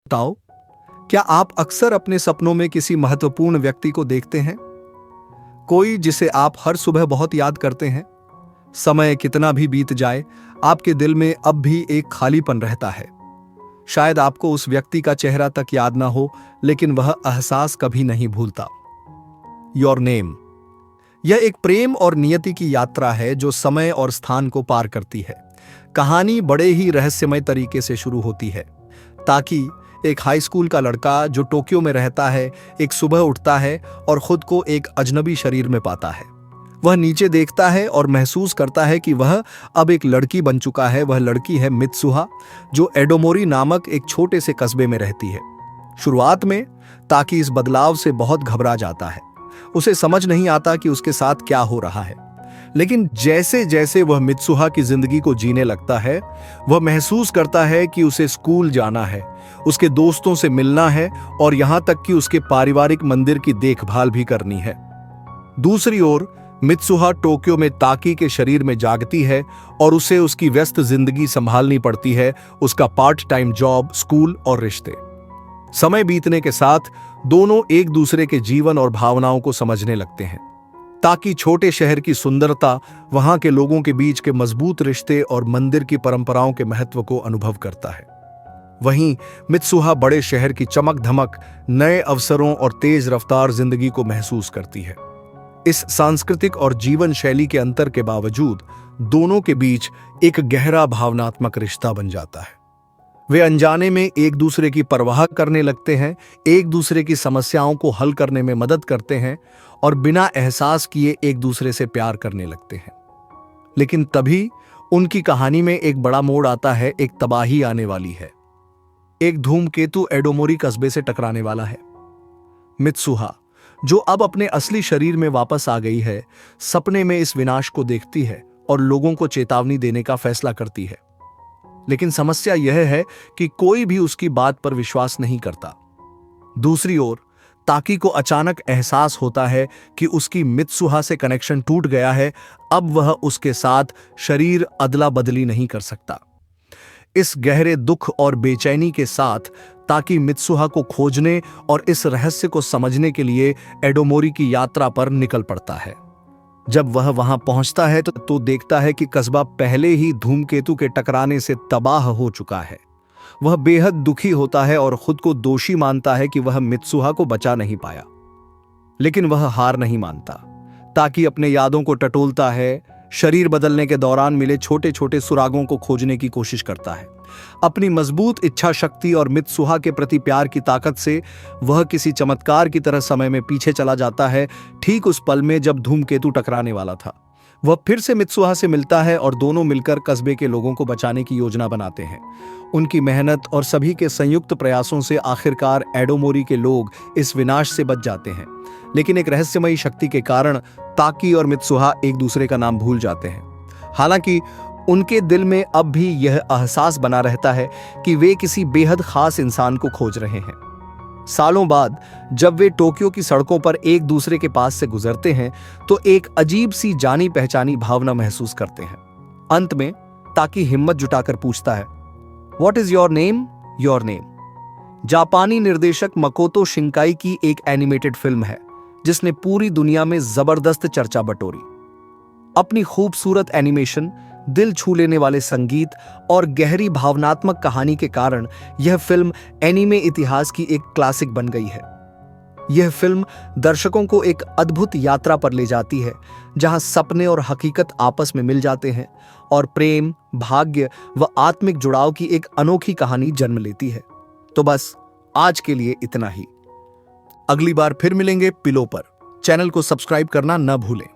बताओ, क्या आप अक्सर अपने सपनों में किसी महत्वपूर्ण व्यक्ति को देखते हैं? कोई जिसे आप हर सुबह बहुत याद करते हैं? समय कितना भी बीत जाए, आपके दिल में अब भी एक खालीपन रहता है। शायद आपको उस व्यक्ति का चेहरा तक याद ना हो, लेकिन वह एहसास कभी नहीं भूलता। Your name. यह एक प्रेम और नियति की यात्रा है जो समय और स्थान को पार करती है। कहानी बड़े ही रहस्यमय तरीके से शुरू होती है। ताकि एक हाई स्कूल का लड़का जो टोक्यो में रहता है, एक सुबह उठता है और खुद को एक अजनबी शरीर में पाता है। वह नीचे देखता है और महसूस करता है कि वह अब एक लड़की बन चुका है। वह लड़की है मित्सुहा, जो एडोमोरी नामक एक छोटे से कस्बे में रहती है। शुरुआत में ताकि इस बदलाव से बहुत घबरा जाता है। उसे समझ नहीं आता कि उसके साथ क्या हो रहा है। लेकिन जैसे जैसे वह मित्सुहा की जिंदगी को जीने लगता है, वह महसूस करता है कि उसे स्कूल जाना है, उसके दोस्तों से मिलना है और यहां तक कि उसके पारिवारिक मंदिर की देखभाल भी करनी है। दूसरी ओर मित्सुहा टोक्यो में ताकी के शरीर में जागती है और उसे उसकी व्यस्त जिंदगी संभालनी पड़ती है, उसका पार्ट टाइम जॉब, स्कूल और रिश्ते। समय बीतने के साथ दोनों एक दूसरे के जीवन और भावनाओं को समझने लगते हैं। ताकि छोटे शहर की सुंदरता, वहां के लोगों के बीच के मजबूत रिश्ते और मंदिर की परंपराओं के महत्व को अनुभव करता है। वहीं मित्सुहा बड़े शहर की चमक धमक, नए अवसरों और तेज रफ्तार जिंदगी को महसूस करती है। इस सांस्कृतिक और जीवन शैली के अंतर के बावजूद दोनों के बीच एक गहरा भावनात्मक रिश्ता बन जाता है। वे अनजाने में एक दूसरे की परवाह करने लगते हैं, एक दूसरे की समस्याओं को हल करने में मदद करते हैं और बिना एहसास किए एक दूसरे से प्यार करने लगते हैं। लेकिन तभी उनकी कहानी में एक बड़ा मोड़ आता है। एक तबाही आने वाली है। एक धूमकेतु एडोमोरी कस्बे से टकराने वाला है। मित्सुहा, जो अब अपने असली शरीर में वापस आ गई है, सपने में इस विनाश को देखती है और लोगों को चेतावनी देने का फैसला करती है। लेकिन समस्या यह है कि कोई भी उसकी बात पर विश्वास नहीं करता। दूसरी ओर ताकी को अचानक एहसास होता है कि उसकी मित्सुहा से कनेक्शन टूट गया है। अब वह उसके साथ शरीर अदला बदली नहीं कर सकता। इस गहरे दुख और बेचैनी के साथ ताकि मित्सुहा को खोजने और इस रहस्य को समझने के लिए एडोमोरी की यात्रा पर निकल पड़ता है। जब वह वहां पहुंचता है तो देखता है कि कस्बा पहले ही धूमकेतु के टकराने से तबाह हो चुका है। वह बेहद दुखी होता है और खुद को दोषी मानता है कि वह मित्सुहा को बचा नहीं पाया। लेकिन वह हार नहीं मानता। ताकि अपने यादों को टटोलता है, शरीर बदलने के दौरान मिले छोटे छोटे सुरागों को खोजने की कोशिश करता है। अपनी मजबूत इच्छा शक्ति और मित्सुहा के प्रति प्यार की ताकत से वह किसी चमत्कार की तरह समय में पीछे चला जाता है। ठीक उस पल में जब धूमकेतु टकराने वाला था, वह फिर से मित्सुहा से मिलता है और दोनों मिलकर कस्बे के लोगों को बचाने की योजना बनाते हैं। उनकी मेहनत और सभी के संयुक्त प्रयासों से आखिरकार एडोमोरी के लोग इस विनाश से बच जाते हैं। लेकिन एक रहस्यमयी शक्ति के कारण ताकी और मित्सुहा एक दूसरे का नाम भूल जाते हैं। हालांकि उनके दिल में अब भी यह एहसास बना रहता है कि वे किसी बेहद खास इंसान को खोज रहे हैं। सालों बाद जब वे टोक्यो की सड़कों पर एक दूसरे के पास से गुजरते हैं तो एक अजीब सी जानी पहचानी भावना महसूस करते हैं। अंत में ताकि हिम्मत जुटाकर पूछता है, what is your name? Your name जापानी निर्देशक मकोतो शिंकाई की एक एनिमेटेड फिल्म है जिसने पूरी दुनिया में जबरदस्त चर्चा बटोरी। अपनी खूबसूरत एनिमेशन, दिल छू लेने वाले संगीत और गहरी भावनात्मक कहानी के कारण यह फिल्म एनीमे इतिहास की एक क्लासिक बन गई है। यह फिल्म दर्शकों को एक अद्भुत यात्रा पर ले जाती है जहां सपने और हकीकत आपस में मिल जाते हैं और प्रेम, भाग्य व आत्मिक जुड़ाव की एक अनोखी कहानी जन्म लेती है। तो बस आज के लिए इतना ही। अगली बार फिर मिलेंगे पिलो पर। चैनल को सब्सक्राइब करना न भूलें।